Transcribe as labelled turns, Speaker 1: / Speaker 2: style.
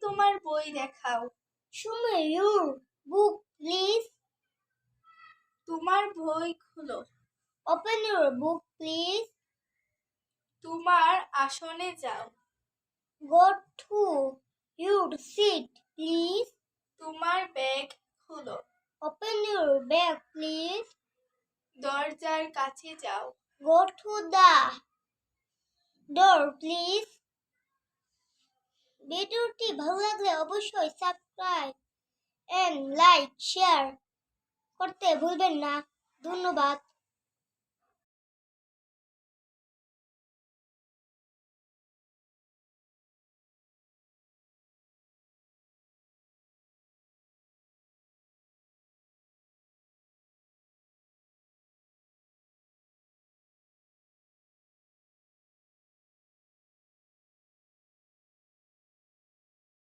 Speaker 1: তোমার বই দেখাও।
Speaker 2: Show me your book, please.
Speaker 1: তোমার বই খুলো।
Speaker 2: Open your book, please.
Speaker 1: তোমার আসনে যাও।
Speaker 2: Go to your seat, please.
Speaker 1: তোমার ব্যাগ খুলো।
Speaker 2: Open your bag, please.
Speaker 1: দরজার কাছে যাও।
Speaker 2: Go to the door, please. ভিডিওটি ভালো লাগলে অবশ্যই সাবস্ক্রাইব এন্ড লাইক শেয়ার করতে ভুলবেন না। ধন্যবাদ।